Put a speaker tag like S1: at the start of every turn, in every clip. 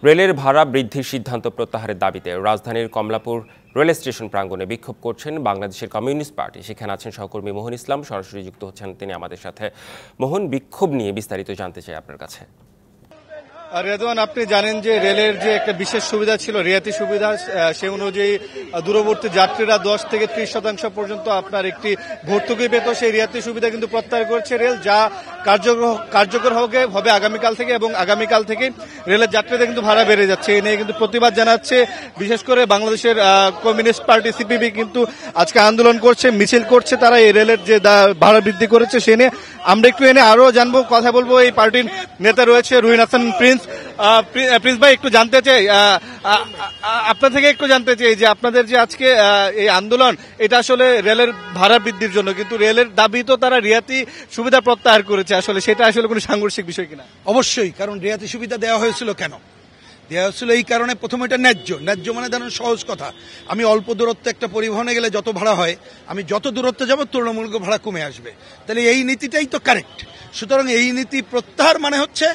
S1: রেলের ভাড়া বৃদ্ধির সিদ্ধান্ত প্রত্যাহারের দাবিতে রাজধানীর কমলাপুর রেল স্টেশন প্রাঙ্গণে বিক্ষোভ করছেন বাংলাদেশের কমিউনিস্ট পার্টি। সেখানে আছেন সহকর্মী মোহন ইসলাম, সরাসরি যুক্ত হচ্ছেন তিনি আমাদের সাথে। মোহন, বিক্ষোভ নিয়ে বিস্তারিত জানতে চাই আপনার কাছে।
S2: রেদওয়ান, আপনি জানেন যে রেলের যে একটা বিশেষ সুবিধা ছিল, রিয়াতি সুবিধা, সে অনুযায়ী দূরবর্তী যাত্রীরা 10 থেকে 30% পর্যন্ত আপনার একটি ভর্তুকি পেত। সেই রিয়াতি সুবিধা কিন্তু প্রত্যাহার করছে রেল, যা কার্যকর হবে আগামীকাল থেকে, এবং আগামীকাল থেকে রেলের যাত্রীদের কিন্তু ভাড়া বেড়ে যাচ্ছে। এ নিয়ে কিন্তু প্রতিবাদ জানাচ্ছে বিশেষ করে বাংলাদেশের কমিউনিস্ট পার্টি সিপিবি কিন্তু আজকে আন্দোলন করছে, মিছিল করছে। তারা এই রেলের যে ভাড়া বৃদ্ধি করেছে সে নিয়ে আমরা একটু আরো জানবো, কথা বলবো। এই পার্টির নেতা রয়েছে রুহিন হাসান প্রিন্স। প্রিন্স ভাই, একটু জানতে চাই আপনার থেকে যে আপনাদের যে আজকে এই আন্দোলন, এটা আসলে রেলের ভাড়া বৃদ্ধির জন্য, কিন্তু রেলের দাবি তো তারা রিয়াতি সুবিধা প্রত্যাহার করেছে। আসলে সেটা আসলে কোনো সাংঘর্ষিক বিষয় কিনা?
S3: অবশ্যই, কারণ রিয়াতি সুবিধা দেওয়া হয়েছিল কেন? দেওয়া হয়েছিল এই কারণে, প্রথম এটা ন্যায্য মানে ধরুন সহজ কথা, আমি অল্প দূরত্বে একটা পরিবহনে গেলে যত ভাড়া হয়, আমি যত দূরত্বে যাব তুলনামূলক ভাড়া কমে আসবে। তাহলে এই নীতিটাই তো কারেক্ট। সুতরাং এই নীতি প্রত্যাহার মানে হচ্ছে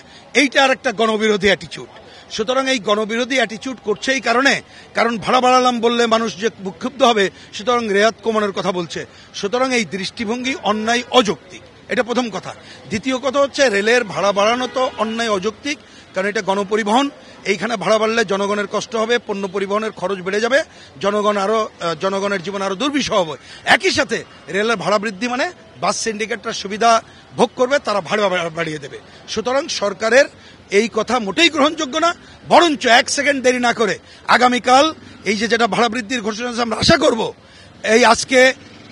S3: এইটা আর একটা গণবিরোধী অ্যাটিচিউড। সুতরাং এই গণবিরোধী অ্যাটিচিউড করছে এই কারণে, কারণ ভাড়া বাড়ালাম বললে মানুষ যে ক্ষুব্ধ হবে, সুতরাং রেয়াত কমানোর কথা বলছে। সুতরাং এই দৃষ্টিভঙ্গি অন্যায়, অযৌক্তিক, এটা প্রথম কথা। দ্বিতীয় কথা হচ্ছে রেলের ভাড়া বাড়ানো তো অন্যায়, অযৌক্তিক, কারণ এটা গণপরিবহন। এইখানে ভাড়া বাড়লে জনগণের কষ্ট হবে, পণ্য পরিবহনের খরচ বেড়ে যাবে, জনগণের জীবন আরো দুর্বিষহ হবে। একই সাথে রেলের ভাড়া বৃদ্ধি মানে বাস সিন্ডিকেটরা সুবিধা ভোগ করবে, তারা ভাড়া বাড়িয়ে দেবে। সুতরাং সরকারের এই কথা মোটেই গ্রহণযোগ্য না। বরঞ্চ 1 সেকেন্ড দেরি না করে আগামীকাল এই যেটা ভাড়া বৃদ্ধির ঘোষণা আমরা আশা করব, এই আজকে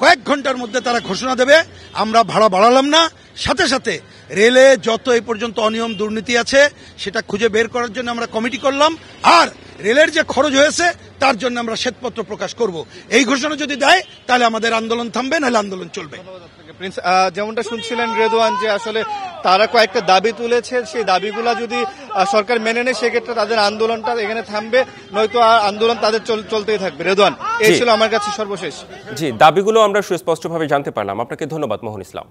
S3: কয়েক ঘন্টার মধ্যে তারা ঘোষণা দেবে আমরা ভাড়া বাড়ালাম না। সাথে সাথে রেলে যত এই পর্যন্ত অনিয়ম দুর্নীতি আছে সেটা খুঁজে বের করার জন্য আমরা কমিটি করলাম, আর রেলের যে খরচ হয়েছে তার জন্য আমরা শ্বেতপত্র প্রকাশ করব। এই ঘোষণা যদি দেয় তাহলে আমাদের আন্দোলন থামবে, নাহলে আন্দোলন চলবে।
S2: প্রিন্স, যেমনটা শুনছিলেন রেদওয়ান, যে আসলে তারা কয়েকটা দাবি তুলেছে, সেই দাবিগুলা যদি সরকার মেনে নেয় সেক্ষেত্রে তাদের আন্দোলনটা এখানে থামবে, নয়তো আন্দোলন তাদের চলতেই থাকবে। রেদওয়ান, এই ছিল আমার কাছে সর্বশেষ।
S1: জি, দাবিগুলো আমরা সুস্পষ্টভাবে জানতে পারলাম। আপনাকে ধন্যবাদ মোহন ইসলাম।